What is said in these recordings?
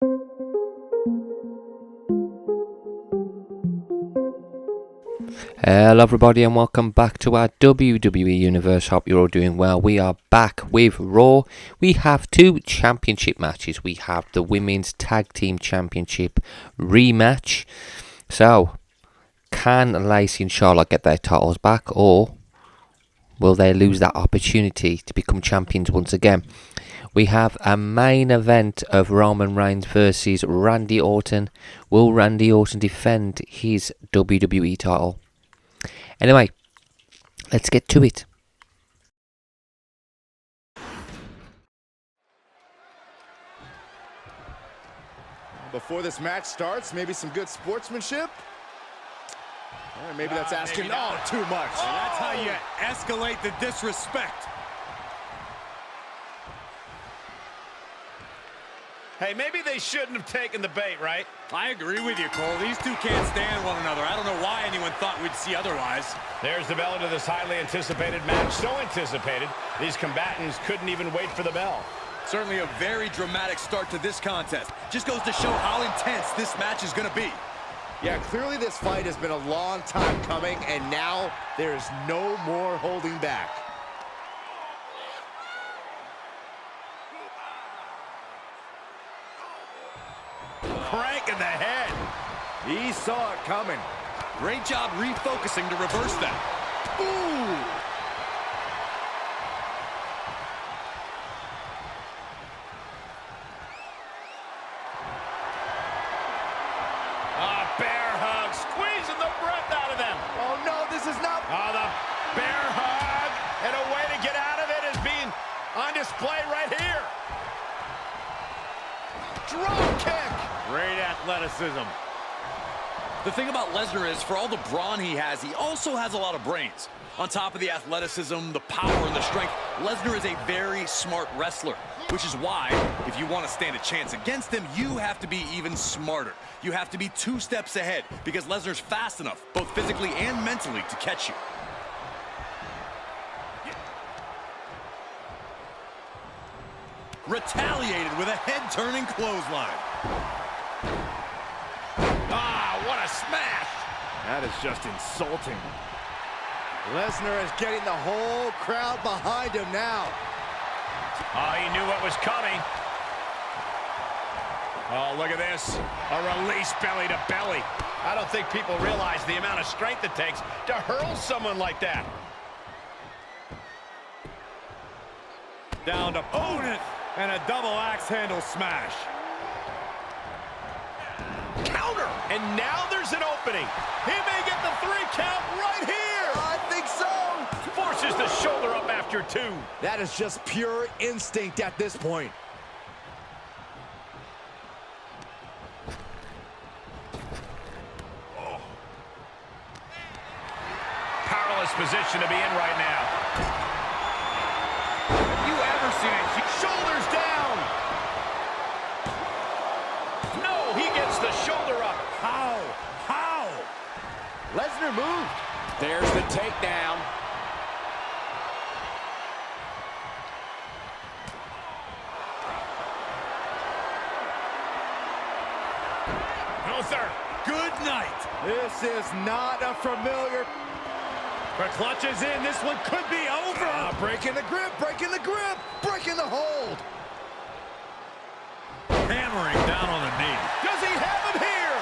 Hello everybody and welcome back to our WWE Universe. Hope you're all doing well. We are back with Raw. We have two championship matches. We have the Women's Tag Team Championship rematch. So, can Lacey and Charlotte get their titles back, or will they lose that opportunity to become champions once again? We have a main event of Roman Reigns versus Randy Orton. Will Randy Orton defend his WWE title? Anyway, let's get to it. Before this match starts, maybe some good sportsmanship. Or maybe that's asking too much. And that's how you escalate the disrespect. Hey, maybe they shouldn't have taken the bait, right? I agree with you, Cole. These two can't stand one another. I don't know why anyone thought we'd see otherwise. There's the bell to this highly anticipated match. So anticipated, these combatants couldn't even wait for the bell. Certainly a very dramatic start to this contest. Just goes to show how intense this match is going to be. Yeah, clearly this fight has been a long time coming, and now there's no more holding back. Crank in the head. He saw it coming. Great job refocusing to reverse that. Ooh! Bear hug, squeezing the breath out of them. Oh no, this is not... Oh, the bear hug, and a way to get out of it is being on display right here. Drop kick! Great athleticism. The thing about Lesnar is, for all the brawn he has, he also has a lot of brains. On top of the athleticism, the power, and the strength, Lesnar is a very smart wrestler, which is why, if you want to stand a chance against him, you have to be even smarter. You have to be 2 steps ahead, because Lesnar's fast enough, both physically and mentally, to catch you. Retaliated with a head-turning clothesline. Ah, what a smash. That is just insulting. Lesnar is getting the whole crowd behind him now. Oh, he knew what was coming. Oh, look at this. A release belly to belly. I don't think people realize the amount of strength it takes to hurl someone like that. Down to opponent, and a double axe handle smash. Counter! And now there's an opening. He may get the 3 count right here. I think so. Forces the shoulder up after 2. That is just pure instinct at this point. Powerless position to be in right now. Have you ever seen it? Shoulders down. No, he gets the shoulder up. How? How? Lesnar moved. There's the takedown. Luther. Good night. This is not a familiar... The clutch is in. This one could be over. Breaking the grip, breaking the grip, breaking the hold. Hammering down on the knee. Does he have him here?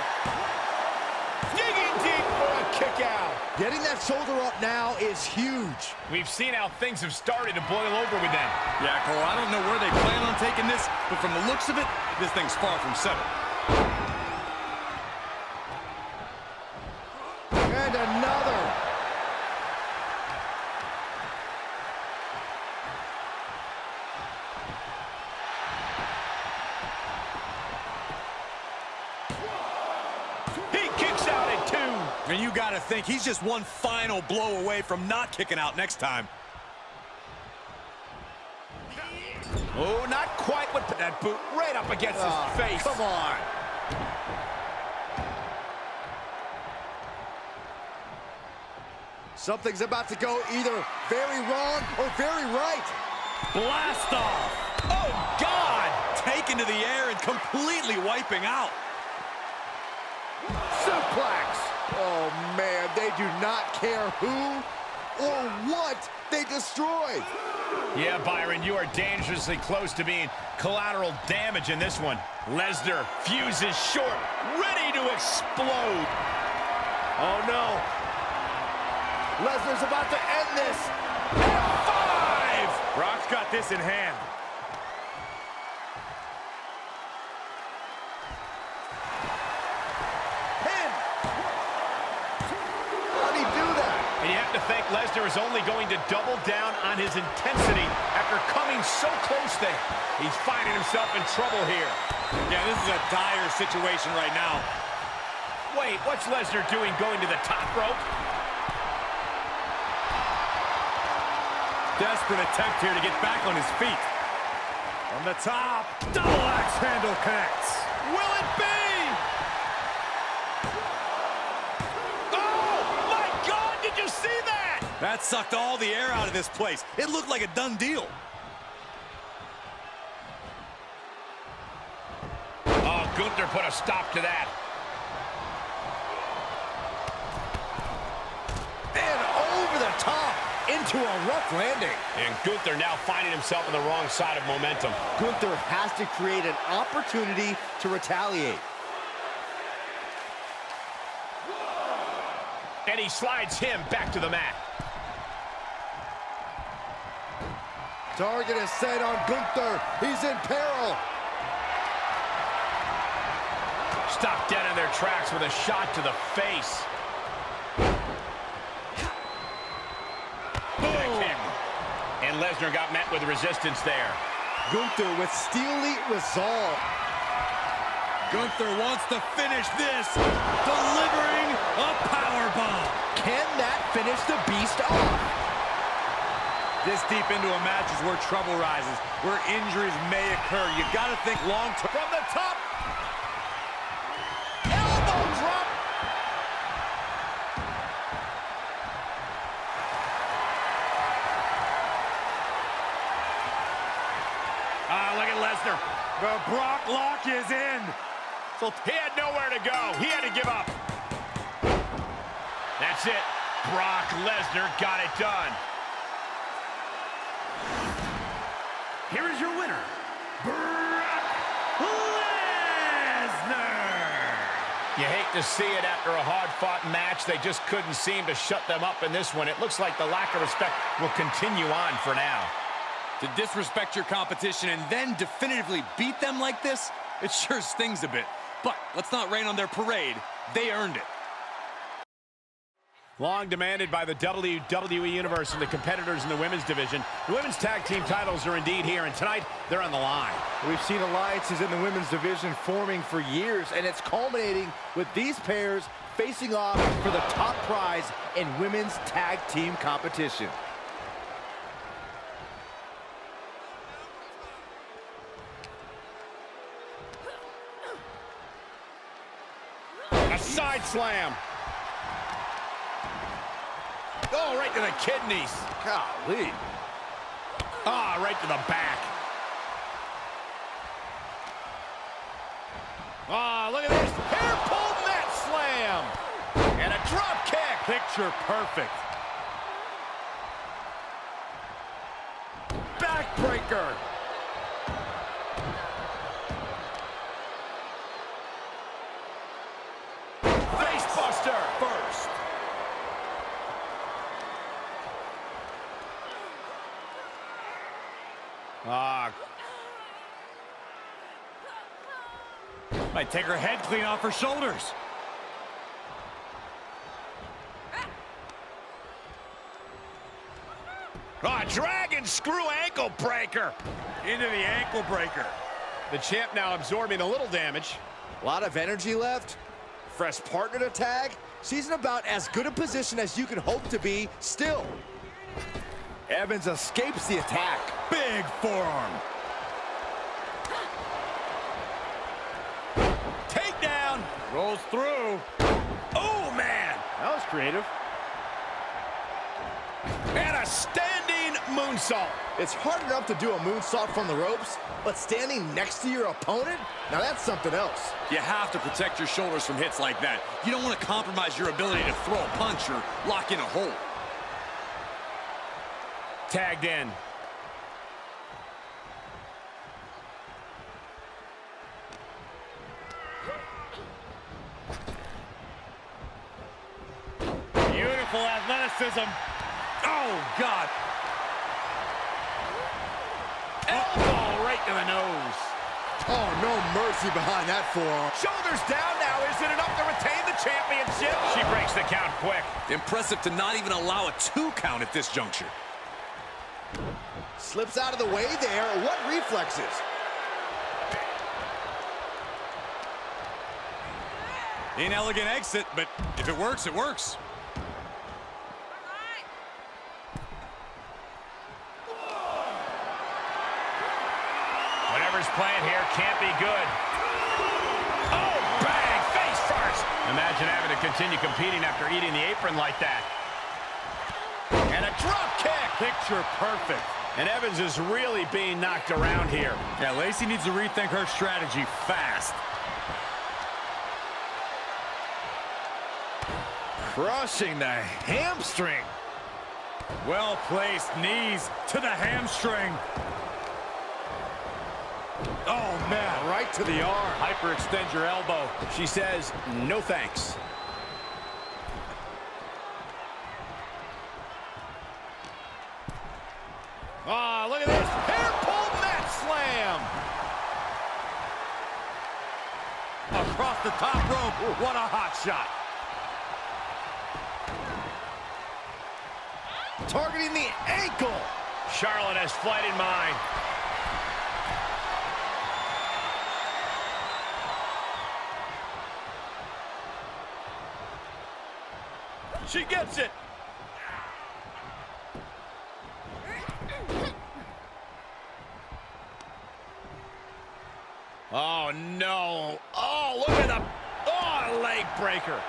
Digging deep for a kick out. Getting that shoulder up now is huge. We've seen how things have started to boil over with them. Yeah, Cole, I don't know where they plan on taking this, but from the looks of it, this thing's far from settled. And another. He kicks out at 2. And you got to think he's just one final blow away from not kicking out next time. Oh, not quite with that boot right up against his face. Come on. Something's about to go either very wrong or very right. Blast off. Oh, God! taken to the air and completely wiping out. Suplex. Oh, man, they do not care who or what they destroy. Yeah, Byron, you are dangerously close to being collateral damage in this one. Lesnar fuses short, ready to explode. Oh, no. Lesnar's about to end this. F5! Brock's got this in hand. Pin. How'd he do that? And you have to think Lesnar is only going to double down on his intensity after coming so close there. He's finding himself in trouble here. Yeah, this is a dire situation right now. Wait, what's Lesnar doing going to the top rope? Desperate attempt here to get back on his feet. From the top, double axe handle connects. Will it be? Oh, my God, did you see that? That sucked all the air out of this place. It looked like a done deal. Oh, Gunther put a stop to that. And over the top into a rough landing. And Gunther now finding himself on the wrong side of momentum. Gunther has to create an opportunity to retaliate. And he slides him back to the mat. Target is set on Gunther. He's in peril. Stopped dead in their tracks with a shot to the face. And Lesnar got met with resistance there. Gunther with steely resolve. Gunther wants to finish this, delivering a powerbomb. Can that finish the beast off? This deep into a match is where trouble rises, where injuries may occur. You got to think long-term. From the top. Elbow drop. Look at Lesnar. The Brock lock is in. So he had nowhere to go. He had to give up. That's it. Brock Lesnar got it done. Here is your winner, Brock Lesnar. You hate to see it after a hard-fought match. They just couldn't seem to shut them up in this one. It looks like the lack of respect will continue on for now. To disrespect your competition and then definitively beat them like this, it sure stings a bit. But let's not rain on their parade. They earned it. Long demanded by the WWE Universe and the competitors in the women's division. The women's tag team titles are indeed here, and tonight they're on the line. We've seen alliances in the women's division forming for years, and it's culminating with these pairs facing off for the top prize in women's tag team competition. A side slam. Oh, right to the kidneys. Golly. Ah, right to the back. Ah, look at this. Hair pulled net slam. And a drop kick. Picture perfect. Backbreaker. Facebuster. First. Ah. Might take her head clean off her shoulders. Ah, dragon screw ankle breaker. Into the ankle breaker. The champ now absorbing a little damage. A lot of energy left. Fresh partner to tag. She's in about as good a position as you can hope to be still. Evans escapes the attack. Big forearm. Takedown. Rolls through. Oh, man. That was creative. And a standing moonsault. It's hard enough to do a moonsault from the ropes, but standing next to your opponent? Now that's something else. You have to protect your shoulders from hits like that. You don't want to compromise your ability to throw a punch or lock in a hold. Tagged in. Beautiful athleticism. Oh, God. Elbow right to the nose. Oh, no mercy behind that forearm. Shoulders down now. Is it enough to retain the championship? She breaks the count quick. Impressive to not even allow a 2 count at this juncture. Slips out of the way there. What reflexes? Inelegant exit, but if it works, it works. Whatever's playing here can't be good. Oh, bang! Face first! Imagine having to continue competing after eating the apron like that. And a drop kick! Picture perfect. And Evans is really being knocked around here. Yeah, Lacey needs to rethink her strategy fast. Crushing the hamstring. Well-placed knees to the hamstring. Oh, man, right to the arm. Hyperextend your elbow. She says, no thanks. Oh, look at this. Hair pull mat slam. Across the top rope. What a hot shot. Targeting the ankle. Charlotte has flight in mind. She gets it. Oh, no. Oh, look at the... Oh, leg breaker.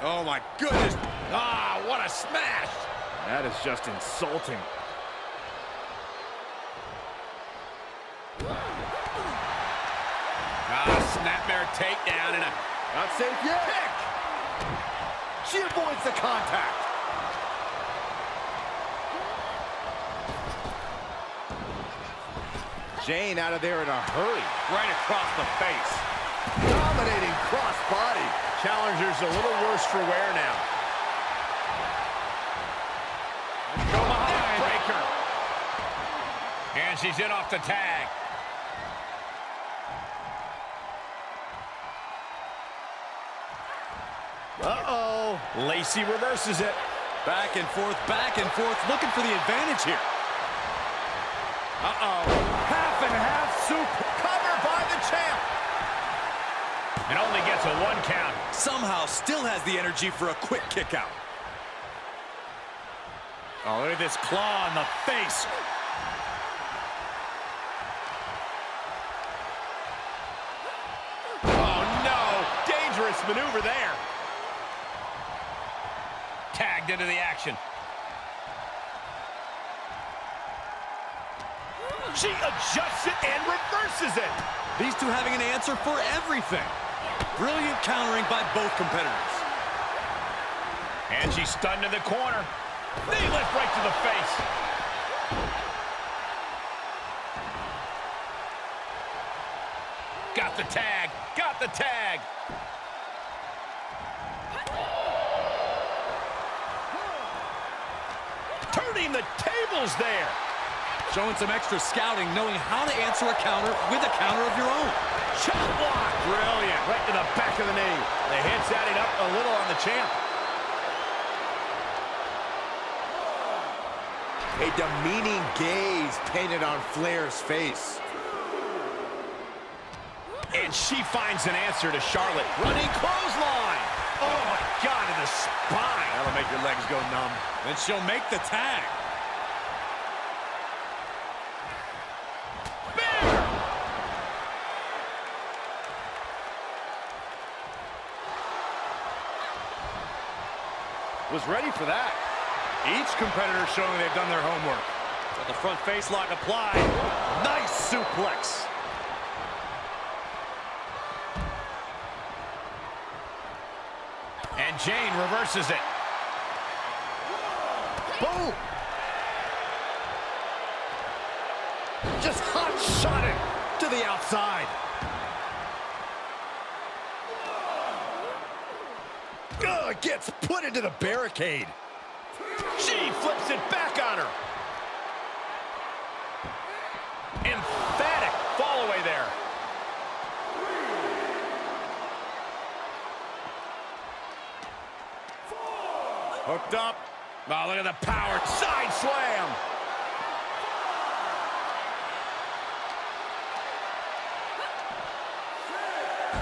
Oh, my goodness. Ah, what a smash. That is just insulting. Snapmare takedown and a... Not safe yet. Kick. She avoids the contact. Jane out of there in a hurry. Right across the face. Dominating cross-body. Challenger's a little worse for wear now. Go behind. Breaker. And she's in off the tag. Uh-oh. Lacey reverses it. Back and forth, looking for the advantage here. Uh-oh. Half and half soup. Cover by the champ. And only gets a 1 count. Somehow still has the energy for a quick kick out. Oh, look at this claw in the face. Oh, no. Dangerous maneuver there. Tagged into the action. She adjusts it and reverses it. These two having an answer for everything. Brilliant countering by both competitors. And she's stunned in the corner. Knee lift right to the face. Got the tag. Got the tag. Turning the tables there. Showing some extra scouting, knowing how to answer a counter with a counter of your own. Chop block. Brilliant. Right to the back of the knee. The hits adding up a little on the champ. A demeaning gaze painted on Flair's face. And she finds an answer to Charlotte. Running clothesline. Oh, my God, in the spine. That'll make your legs go numb. Then she'll make the tag. Was ready for that. Each competitor showing they've done their homework. Got the front face lock applied. Nice suplex. And Jane reverses it. Boom! Just hot shot it to the outside. Gets put into the barricade. She flips it back on her. Emphatic fall away there. Hooked up. Oh, look at the power. Side slam.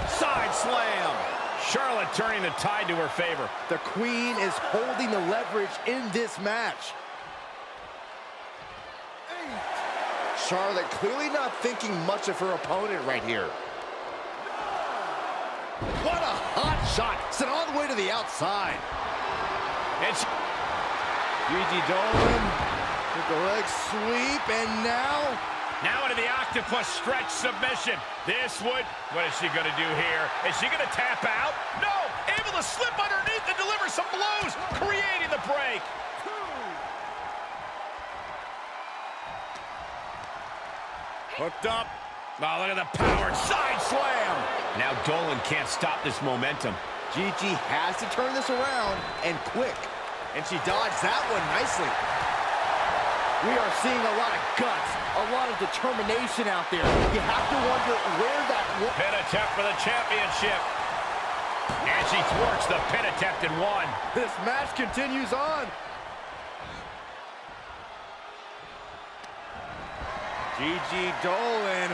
Side slam. Charlotte turning the tide to her favor. The Queen is holding the leverage in this match. Charlotte clearly not thinking much of her opponent right here. What a hot shot. Sent all the way to the outside. It's Gigi Dolan with the leg sweep, and now into the octopus stretch submission. What is she gonna do here? Is she gonna tap out? No, able to slip underneath and deliver some blows, creating the break. Hooked up. Oh, look at the power. Side slam. Now Dolan can't stop this momentum. Gigi has to turn this around, and quick. And she dodged that one nicely. We are seeing a lot of guts, a lot of determination out there. You have to wonder where that... Pin attempt for the championship. And she thwarts the pin attempt in one. This match continues on. Gigi Dolan.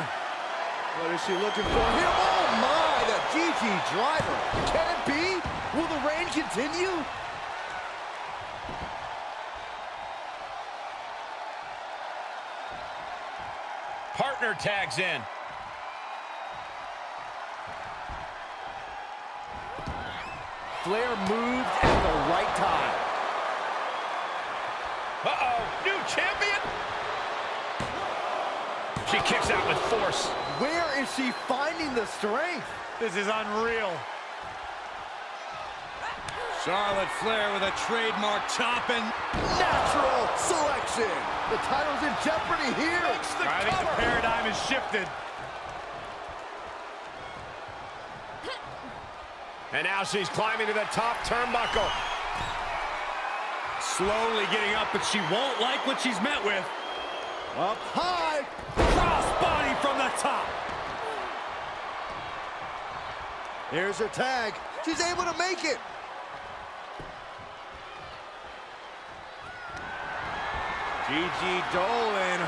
What is she looking for here? Oh my, the Gigi driver. Can it be? Will the reign continue? Partner tags in. Flair moved at the right time. Uh-oh, new champion. She kicks out with force. Where is she finding the strength? This is unreal. Charlotte Flair with a trademark chopping. Natural selection. The title's in jeopardy here. I think the paradigm has shifted. And now she's climbing to the top turnbuckle. Slowly getting up, but she won't like what she's met with. Up high. Crossbody from the top. Here's her tag. She's able to make it. Gigi Dolan.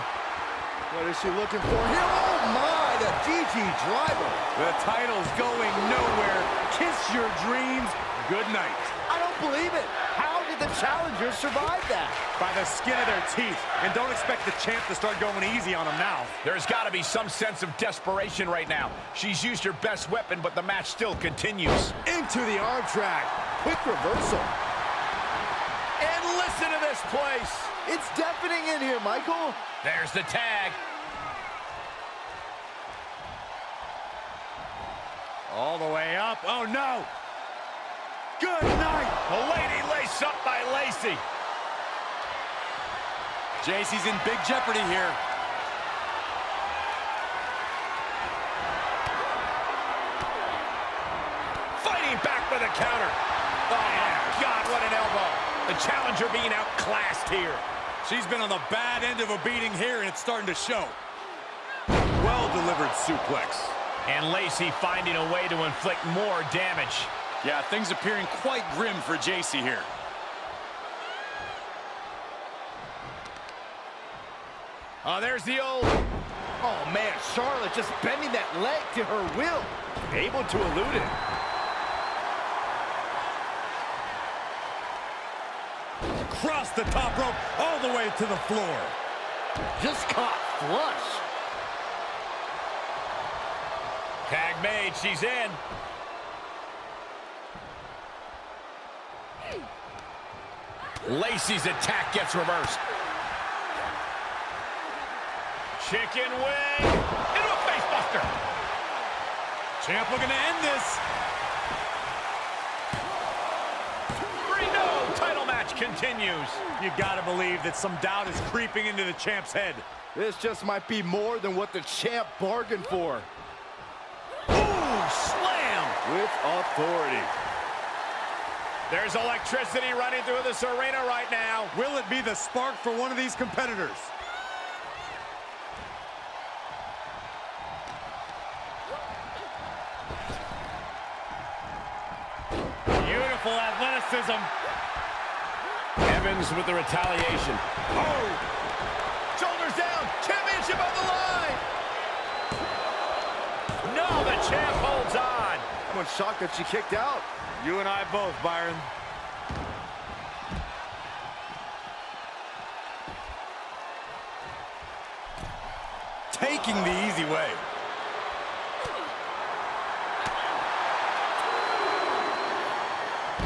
What is she looking for here? Oh my, the Gigi driver. The title's going nowhere. Kiss your dreams. Good night. I don't believe it. How did the challengers survive that? By the skin of their teeth. And don't expect the champ to start going easy on them now. There's got to be some sense of desperation right now. She's used her best weapon, but the match still continues. Into the arm drag. Quick reversal. And listen to this place. It's deafening in here, Michael. There's the tag. All the way up. Oh, no. Good night. A lady lace up by Lacey. JC's in big jeopardy here. Fighting back with a counter. Oh, my God, what an elbow. The challenger being outclassed here. She's been on the bad end of a beating here, and it's starting to show. Well-delivered suplex. And Lacey finding a way to inflict more damage. Yeah, things appearing quite grim for JC here. Oh, there's the old... Oh, man, Charlotte just bending that leg to her will. Able to elude it. Across the top rope, all the way to the floor. Just caught flush. Tag made, she's in. Lacey's attack gets reversed. Chicken wing into a facebuster. Champ looking to end this. 3-0 title match continues. You gotta believe that some doubt is creeping into the champ's head. This just might be more than what the champ bargained for. Ooh, slam! With authority. There's electricity running through this arena right now. Will it be the spark for one of these competitors? Beautiful athleticism. Evans with the retaliation. Oh! Shoulders down. Championship on the line. No, the champ holds on. I'm shocked that she kicked out. You and I both, Byron. Taking the easy way.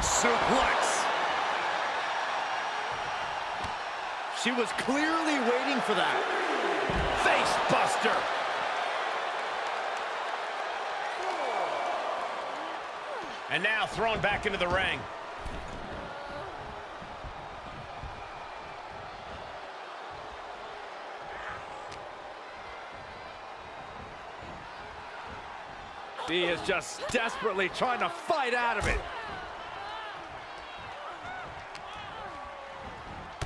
Suplex. She was clearly waiting for that. Face buster. And now thrown back into the ring. She is just desperately trying to fight out of it.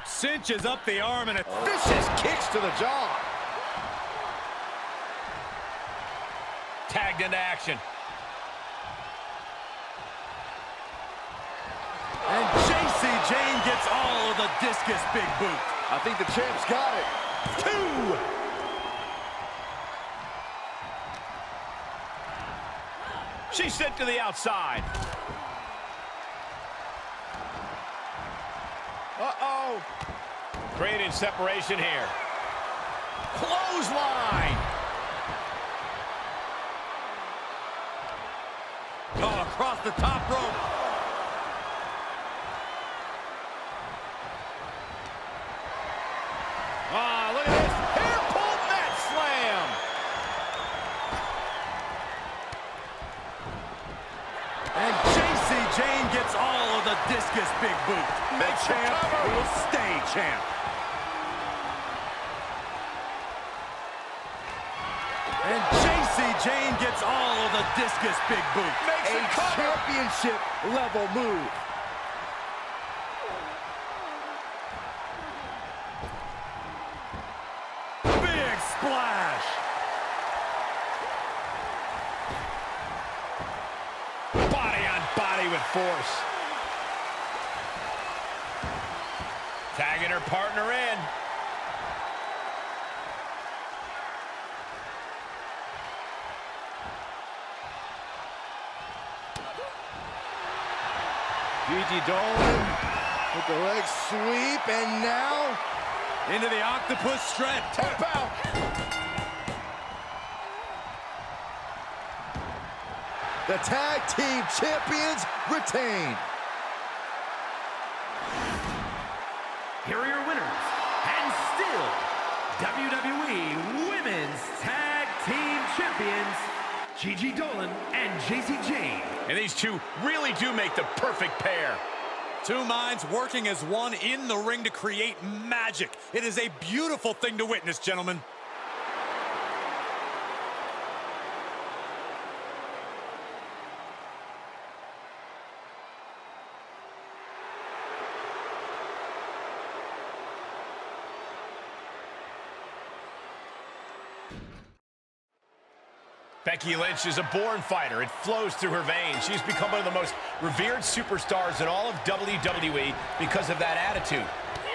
Cinches up the arm and Vicious kicks to the jaw. tagged into action. And JC Jane gets all of the discus big boot. I think the champ's got it. 2. She's sent to the outside. Uh-oh. Creating separation here. Clothesline. Oh, across the top rope. Ah, look at this. Hair pull mat slam. And JC Jane gets all of the discus big boot. The champ will stay champ. And JC Jane gets all of the discus big boot. Makes a it cover. championship level move. Big splash. Body on body with force. Tagging her partner in. Gigi Dolan with the leg sweep, and now Into the octopus shred. tap out. The tag team champions retain. Here are your winners, and still WWE Women's Tag Team Champions, Gigi Dolan and JC Jane. And these two really do make the perfect pair. Two minds working as one in the ring to create magic. It is a beautiful thing to witness, gentlemen. Becky Lynch is a born fighter. It flows through her veins. She's become one of the most revered superstars in all of WWE because of that attitude.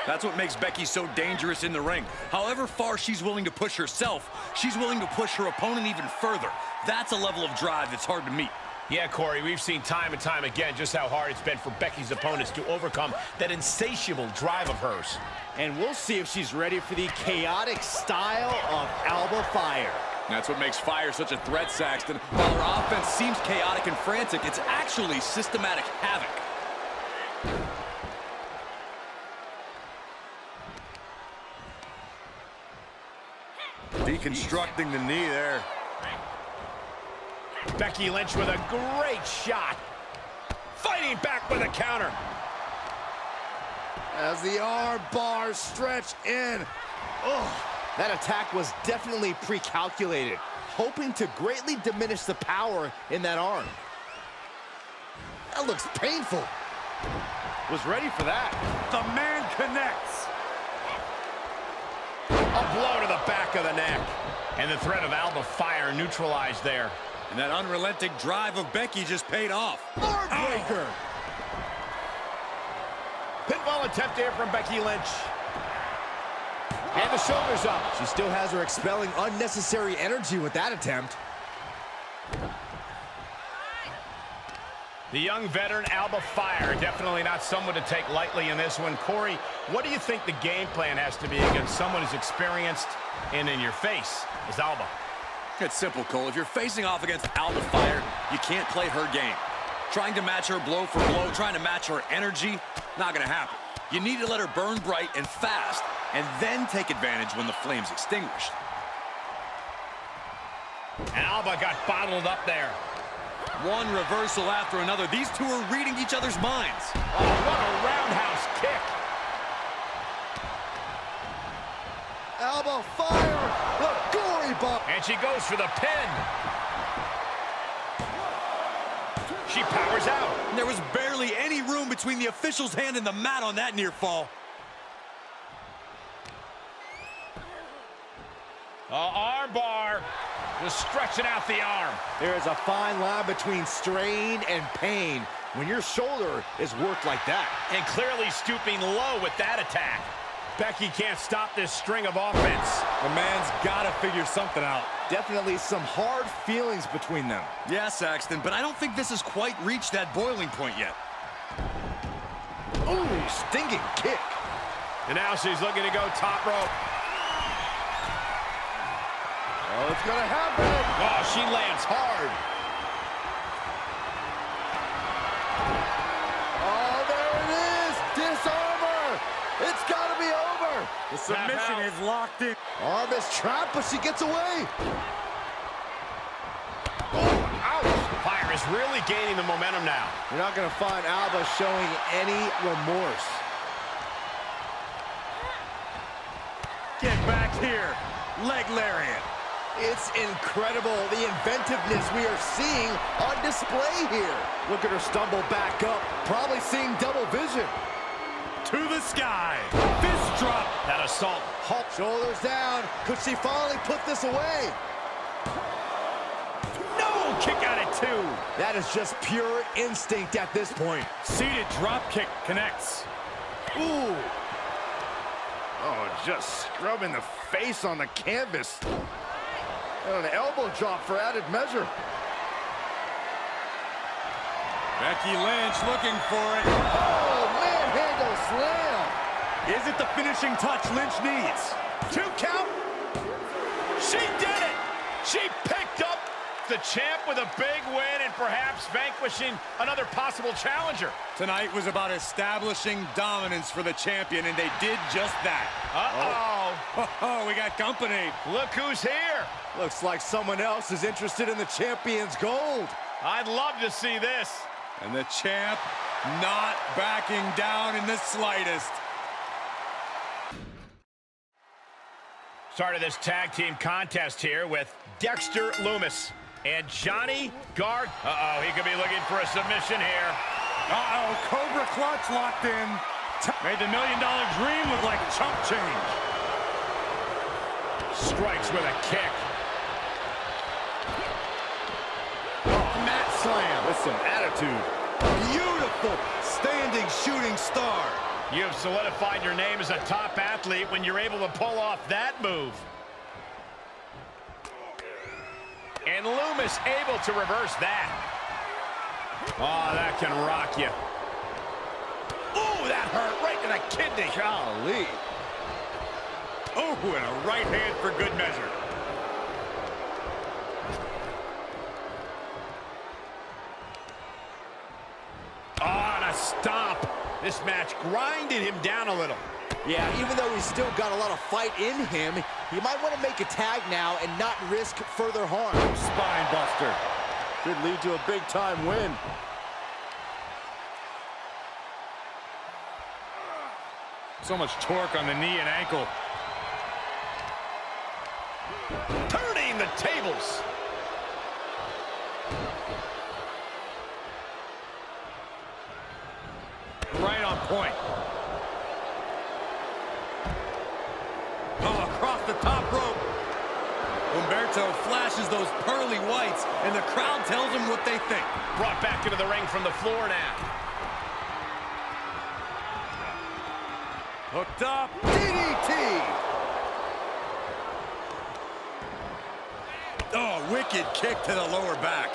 That's what makes Becky so dangerous in the ring. However far she's willing to push herself, she's willing to push her opponent even further. That's a level of drive that's hard to meet. Yeah, Corey, we've seen time and time again just how hard it's been for Becky's opponents to overcome that insatiable drive of hers. And we'll see if she's ready for the chaotic style of Alba Fire. That's what makes Fire such a threat, Saxton. While her offense seems chaotic and frantic, it's actually systematic havoc. deconstructing the knee there. Becky Lynch with a great shot. Fighting back with a counter. As the arm bars stretch in. Oh, that attack was definitely pre-calculated, hoping to greatly diminish the power in that arm. That looks painful. Was ready for that. The man connects. A blow to the back of the neck. And the threat of Alba Fire neutralized there. And that unrelenting drive of Becky just paid off. Arm breaker. Pinfall attempt here from Becky Lynch. And the shoulders up. She still has her expelling unnecessary energy with that attempt. The young veteran Alba Fire, definitely not someone to take lightly in this one. Corey, what do you think the game plan has to be against someone who's experienced and in your face is Alba? It's simple, Cole. If you're facing off against Alba Fire, you can't play her game. Trying to match her blow for blow, trying to match her energy, not going to happen. You need to let her burn bright and fast, and then take advantage when the flame's extinguished. And Alba got bottled up there. One reversal after another. These two are reading each other's minds. Oh, what a roundhouse kick. Alba Fire. The gory bump. And she goes for the pin. She powers out. And there was barely any room between the official's hand and the mat on that near fall. Arm bar. Just stretching out the arm. There is a fine line between strain and pain when your shoulder is worked like that. And clearly stooping low with that attack. Becky can't stop this string of offense. The man's got to figure something out. Definitely some hard feelings between them. Yeah, Saxton, but I don't think this has quite reached that boiling point yet. Ooh, stinging kick. And now she's looking to go top rope. Oh, it's gonna happen. Oh, she lands hard. Oh, there it is. Disarmer. It's gotta be over. The submission is locked in. Arm is trapped, but she gets away. Oh, ouch. Fire is really gaining the momentum now. You're not gonna find Alba showing any remorse. Get back here. Leg lariat. It's incredible, the inventiveness we are seeing on display here. Look at her stumble back up, probably seeing double vision. To the sky. Fist drop. That assault. Halt. Shoulders down. Could she finally put this away? No! Kick out at two. That is just pure instinct at this point. Seated drop kick connects. Ooh. Oh, just scrubbing the face on the canvas. And an elbow drop for added measure. Becky Lynch looking for it. Oh, manhandle slam. Is it the finishing touch Lynch needs? 2 count. She did it. She picked up the champ with a big win and perhaps vanquishing another possible challenger. Tonight was about establishing dominance for the champion, and they did just that. Uh-oh. Oh, we got company. Look who's here. Looks like someone else is interested in the champion's gold. I'd love to see this. And the champ not backing down in the slightest. Started this tag team contest here with Dexter Loomis and Johnny Garg. Uh-oh, he could be looking for a submission here. Uh-oh, Cobra Clutch locked in. Made the $1 million dream look like chump change. Strikes with a kick. Mat slam with some attitude. Beautiful standing shooting star. You have solidified your name as a top athlete when you're able to pull off that move. And Loomis able to reverse that. Oh, that can rock you. Ooh, that hurt right to the kidney. Golly. Oh, and a right hand for good measure. Oh, and a stomp. This match grinded him down a little. Yeah, even though he's still got a lot of fight in him, he might want to make a tag now and not risk further harm. Spine buster. Could lead to a big-time win. So much torque on the knee and ankle. Turning the tables. Right on point. Oh, across the top rope. Humberto flashes those pearly whites, and the crowd tells him what they think. Brought back into the ring from the floor now. Hooked up. DDT! Oh, wicked kick to the lower back.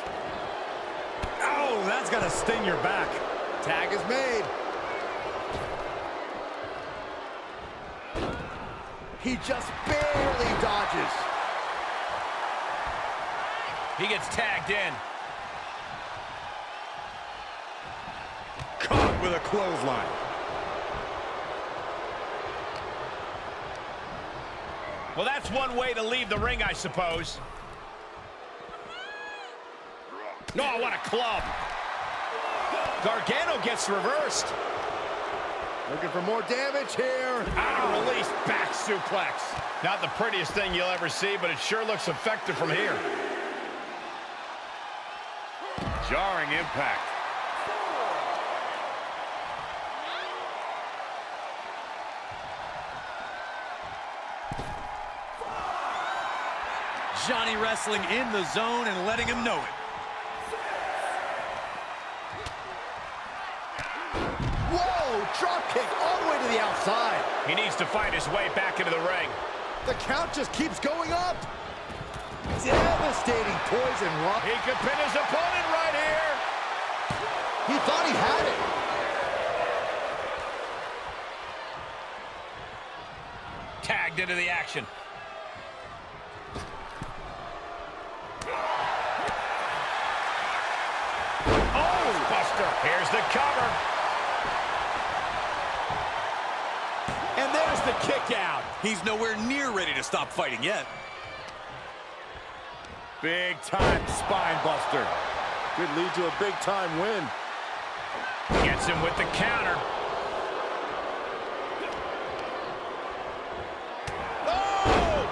Oh, that's got to sting your back. Tag is made. He just barely dodges. He gets tagged in. Caught with a clothesline. Well, that's one way to leave the ring, I suppose. No, what a club. Gargano gets reversed. Looking for more damage here. Out of release, back suplex. Not the prettiest thing you'll ever see, but it sure looks effective from here. Jarring impact. Johnny wrestling in the zone and letting him know it. Whoa, drop kick all the way to the outside. He needs to fight his way back into the ring. The count just keeps going up. Devastating poison rock. He could pin his opponent right here. He thought he had it. Tagged into the action. Oh, Buster. Here's the cover. And there's the kick out. He's nowhere near ready to stop fighting yet. Big time spine buster. Could lead to a big time win. Gets him with the counter. Oh!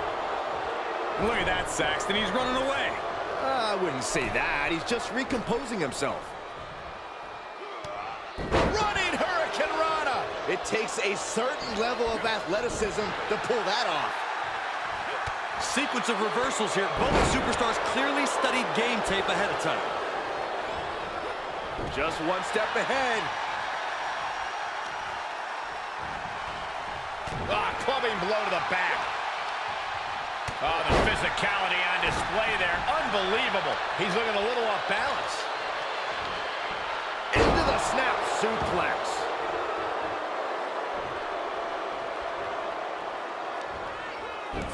Look at that, Saxton. He's running away. I wouldn't say that. He's just recomposing himself. Running Hurricane Rana. It takes a certain level of athleticism to pull that off. Sequence of reversals here. Both superstars clearly studied game tape ahead of time. Just one step ahead. Clubbing blow to the back. Oh, the physicality on display there. Unbelievable. He's looking a little off balance. Into the snap suplex.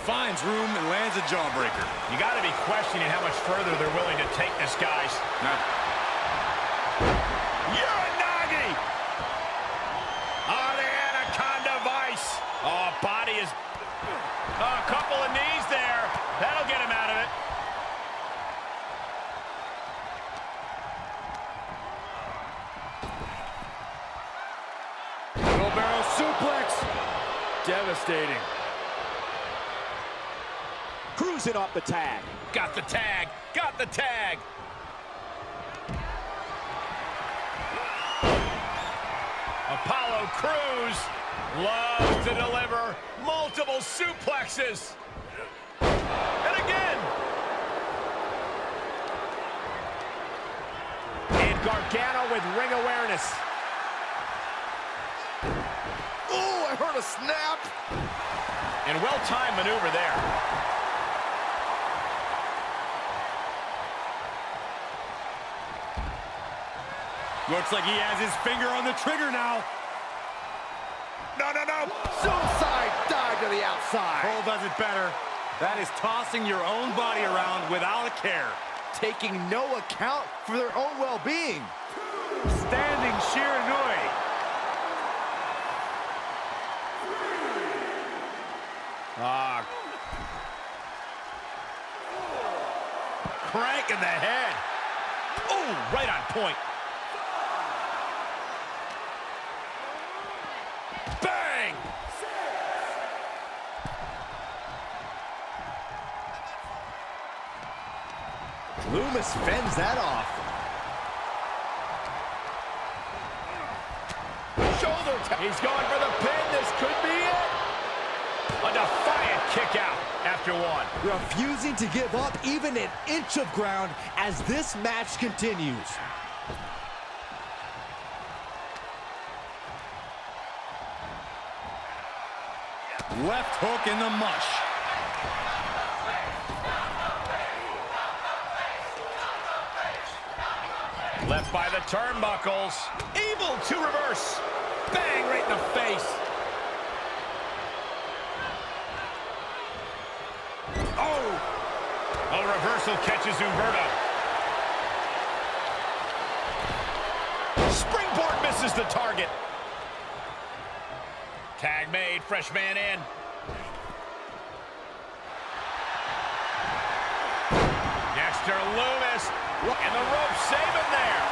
Finds room and lands a jawbreaker. You got to be questioning how much further they're willing to take this, guys. Uranagi! Oh, the Anaconda Vice. Oh, body is... Oh, a couple of knees there. That'll get him out of it. Wheelbarrow suplex. Devastating. Cruising off the tag. Got the tag. Got the tag. Apollo Crews loves to deliver multiple suplexes. And again. And Gargano with ring awareness. Oh, I heard a snap. And well-timed maneuver there. Looks like he has his finger on the trigger now. No, no, no. Suicide dive to the outside. Cole does it better. That is tossing your own body around without a care. Taking no account for their own well-being. Standing Shiranui. Crank in the head. Oh, right on point. Bang! Loomis fends that off. Shoulder tap. He's going for the pin. This could be it. A defiant kick out after one. Refusing to give up even an inch of ground as this match continues. Left hook in the mush. Left by the turnbuckles. Able to reverse. Bang, right in the face. Oh! A reversal catches Humberto. Springboard misses the target. Tag made, fresh man in. Dexter Loomis, and the rope saving there.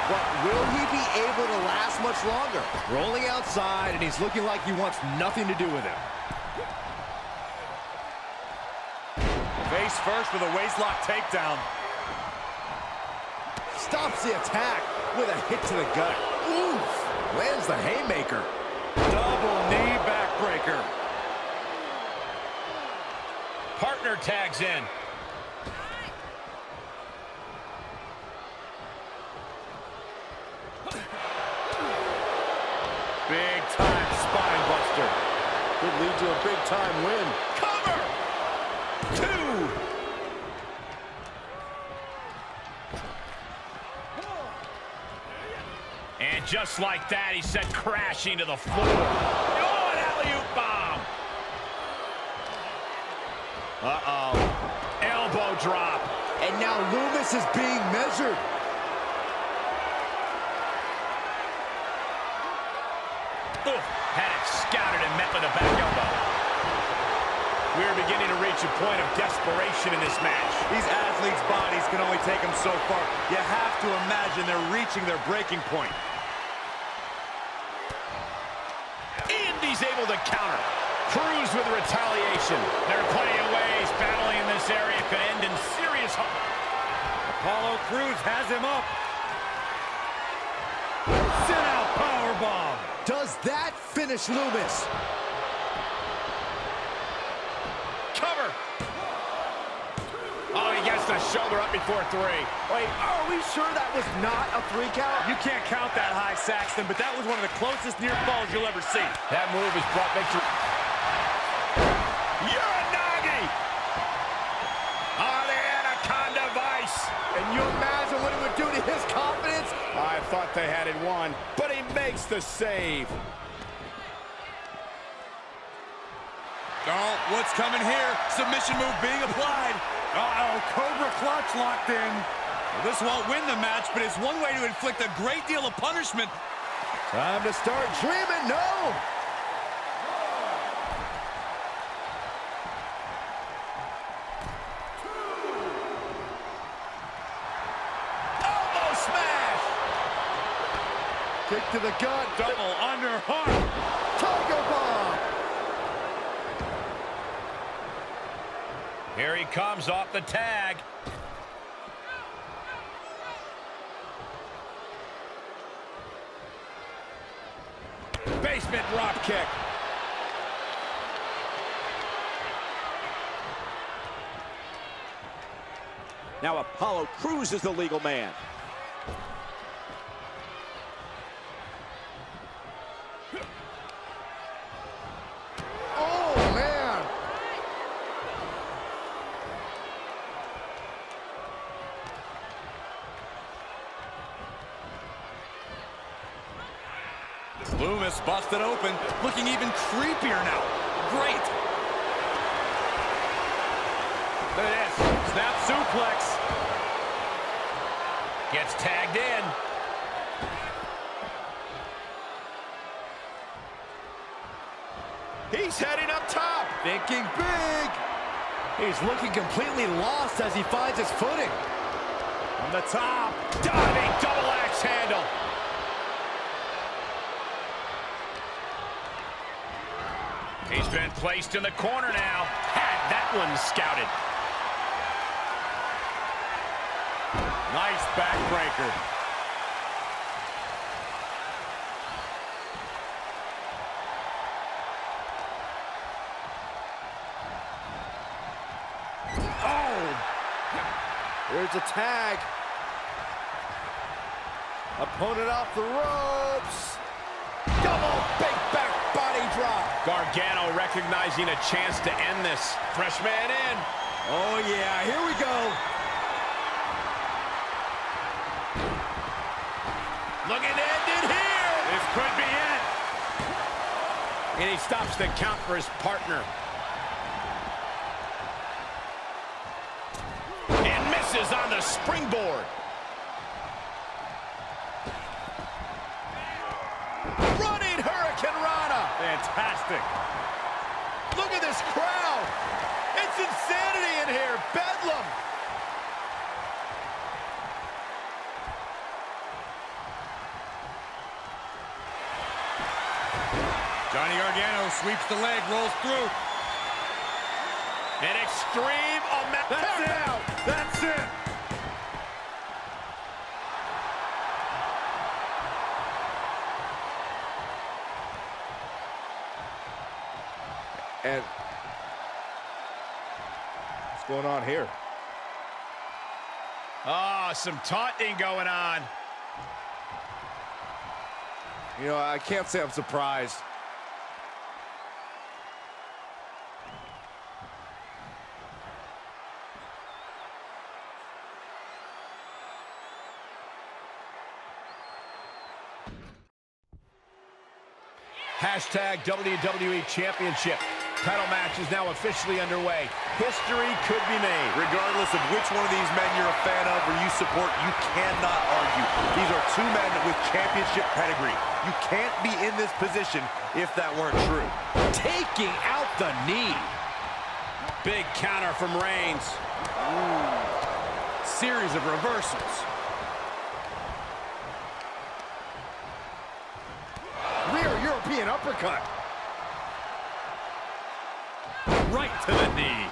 But will he be able to last much longer? Rolling outside, and he's looking like he wants nothing to do with him. Face first with a waistlock takedown. Stops the attack with a hit to the gut. Oof! Lands the haymaker. Double knee backbreaker. Partner tags in. Big time spine buster. Could lead to a big time win. Cover! 2! And just like that, he sent crashing to the floor. Oh, an alley-oop bomb! Uh-oh. Elbow drop. And now Loomis is being measured. Oof, had it scouted and met with a back elbow. We're beginning to reach a point of desperation in this match. These athletes' bodies can only take them so far. You have to imagine they're reaching their breaking point. Indy's able to counter. Cruz with retaliation. There are plenty of ways battling in this area could end in serious harm. Apollo Crews has him up. Sit out powerbomb. Does that finish Loomis? Cover. Oh, he gets the shoulder up before 3. Wait, are we sure that was not a 3 count? You can't count that high, Saxton, but that was one of the closest near falls you'll ever see. That move has brought victory. Uranagi! Oh, the Anaconda Vice! Can you imagine what it would do to his confidence? I thought they had it won, but he makes the save. Oh, what's coming here? Submission move being applied. Uh-oh, Cobra clutch locked in. Well, this won't win the match, but it's one way to inflict a great deal of punishment. Time to start dreaming. No! Elbow smash! Kick to the gut. Double underhook. Tiger bomb! Here he comes off the tag. Basement drop kick. Now Apollo Crews is the legal man. Oh, man! Loomis busted open, looking even creepier now. Great. Look at this. Snap suplex. Gets tagged in. He's heading up top. Thinking big. He's looking completely lost as he finds his footing. On the top, diving double axe handle. He's been placed in the corner now. Had that one scouted. Nice backbreaker. There's a tag. Opponent off the ropes. Double big back body drop. Gargano recognizing a chance to end this. Fresh man in. Oh yeah, here we go. Looking to end it here. This could be it. And he stops the count for his partner. Is on the springboard. Running Hurricane Rana. Fantastic. Look at this crowd. It's insanity in here. Bedlam. Johnny Gargano sweeps the leg, rolls through. An extreme amount. That's it. That's it. And what's going on here? Oh, some taunting going on. You know, I can't say I'm surprised. Hashtag WWE Championship. Title match is now officially underway. History could be made. Regardless of which one of these men you're a fan of or you support, you cannot argue. These are two men with championship pedigree. You can't be in this position if that weren't true. Taking out the knee. Big counter from Reigns. Series of reversals. Rear European uppercut. Right to the knee.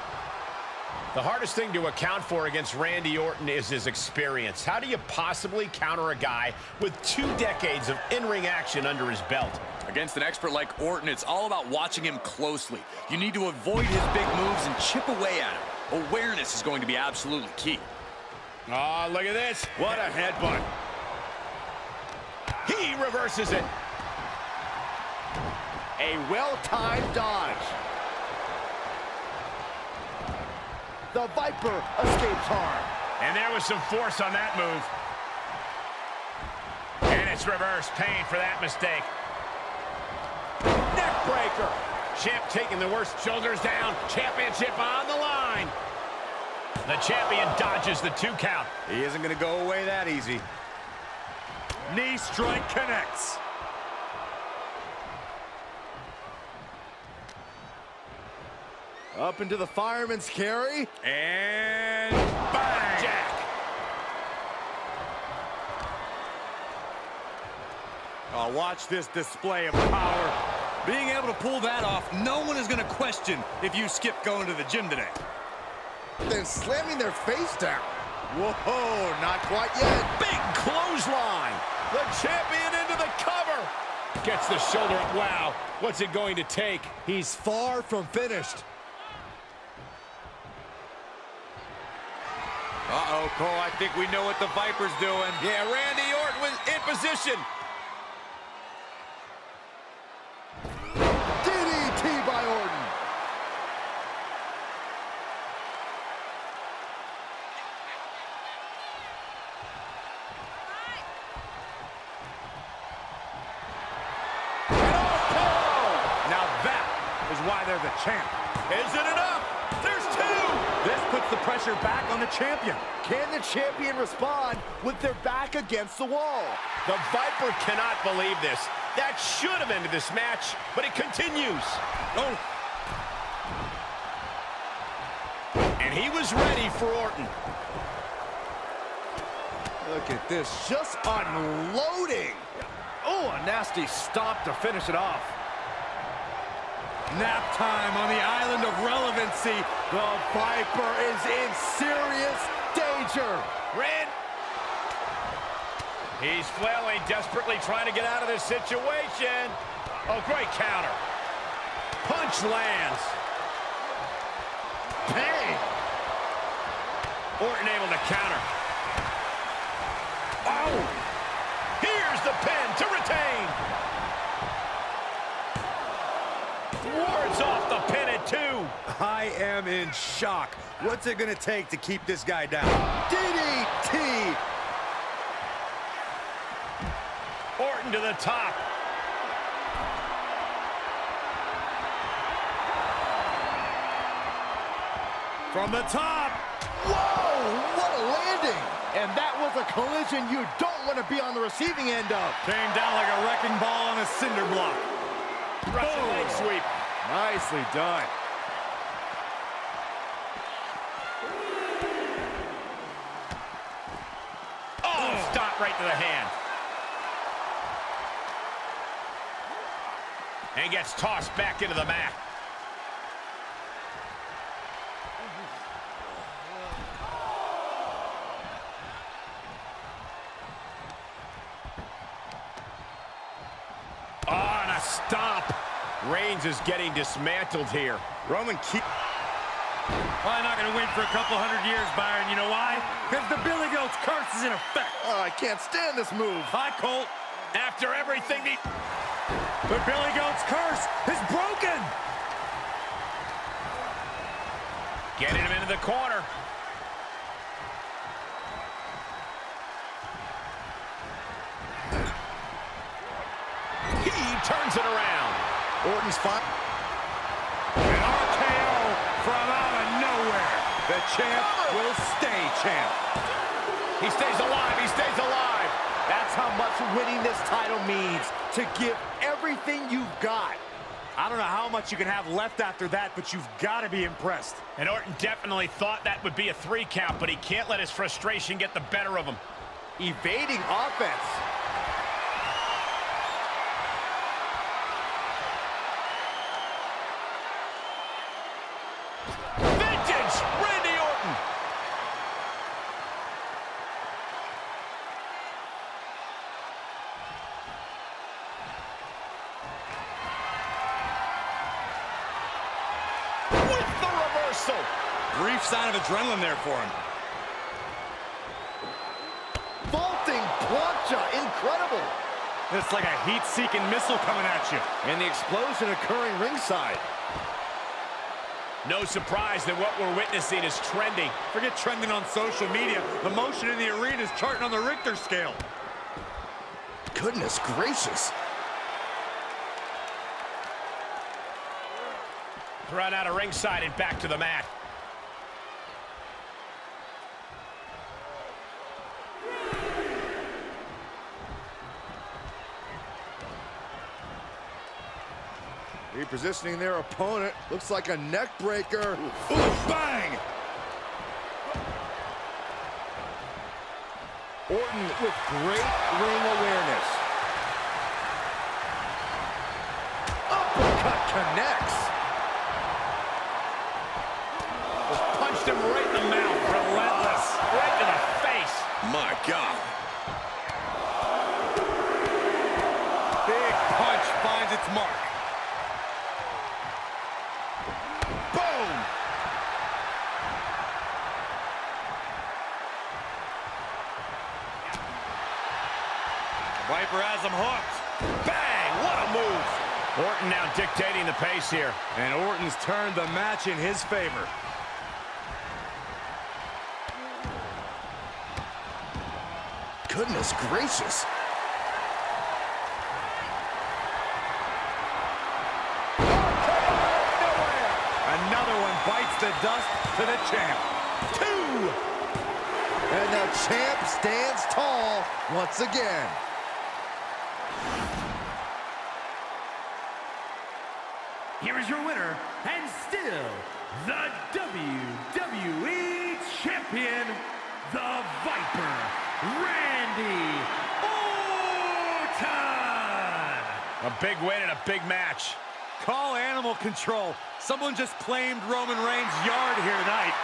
The hardest thing to account for against Randy Orton is his experience. How do you possibly counter a guy with 2 decades of in-ring action under his belt? Against an expert like Orton, it's all about watching him closely. You need to avoid his big moves and chip away at him. Awareness is going to be absolutely key. Oh, look at this. What a headbutt. He reverses it. A well-timed dodge. The Viper escapes harm. And there was some force on that move. And it's reverse pain for that mistake. Neck breaker. Champ taking the worst. Shoulders down. Championship on the line. The champion dodges the 2 count. He isn't going to go away that easy. Knee strike connects. Up into the fireman's carry. And bang! Jack. Oh, watch this display of power. Being able to pull that off, no one is going to question if you skip going to the gym today. Then slamming their face down. Whoa, not quite yet. Big clothesline. The champion into the cover. Gets the shoulder up. Wow, what's it going to take? He's far from finished. Uh-oh, Cole, I think we know what the Viper's doing. Yeah, Randy Orton was in position. DDT by Orton. Now that is why they're the champ. Is it enough? There's 2. This puts the pressure back on the champion. Can the champion respond with their back against the wall? The Viper cannot believe this. That should have ended this match, but it continues. Oh. And he was ready for Orton. Look at this, just unloading. Oh, a nasty stop to finish it off. Nap time on the island of relevancy. The Viper is in serious danger. Red. He's flailing, desperately trying to get out of this situation. Oh, great counter. Punch lands. Bang! Orton able to counter. Oh! Here's the pin to retain. Wards off the pin at 2. I am in shock. What's it gonna take to keep this guy down? DDT! Orton to the top. From the top. Whoa, what a landing. And that was a collision you don't want to be on the receiving end of. Came down like a wrecking ball on a cinder block. Russian leg sweep. Nicely done. Oh, stop right to the hand. And gets tossed back into the mat. Oh, and a stomp. Reigns is getting dismantled here. Roman keep. Probably not going to win for a couple hundred years, Byron. You know why? Because the Billy Goat's curse is in effect. Oh, I can't stand this move. Hi, Colt. After everything The Billy Goat's curse is broken. getting him into the corner. He turns it around. Orton's fine. An RKO from out of nowhere. The champ will stay champ. He stays alive. He stays alive. That's how much winning this title means. To give everything you've got. I don't know how much you can have left after that, but you've got to be impressed. And Orton definitely thought that would be a 3 count, but he can't let his frustration get the better of him. Evading offense. Vintage Randy Orton. With the reversal. Brief sign of adrenaline there for him. Vaulting plancha. Incredible. It's like a heat-seeking missile coming at you. And the explosion occurring ringside. No surprise that what we're witnessing is trending. Forget trending on social media. The motion in the arena is charting on the Richter scale. Goodness gracious. Thrown out of ringside and back to the mat. Repositioning their opponent. Looks like a neck breaker. Ooh, bang! Orton with great ring awareness. Uppercut connects. Just punched him right in the mouth. Relentless. Right to the face. My God. Big punch finds its mark. Boom! Viper has him hooked. Bang! What a move. Orton now dictating the pace here. And Orton's turned the match in his favor. Goodness gracious. Another one bites the dust to the champ. 2! And the champ stands tall once again. Here is your winner, and still the WWE Champion, the Viper, Randy Orton! A big win and a big match. Call animal control. Someone just claimed Roman Reigns' yard here tonight.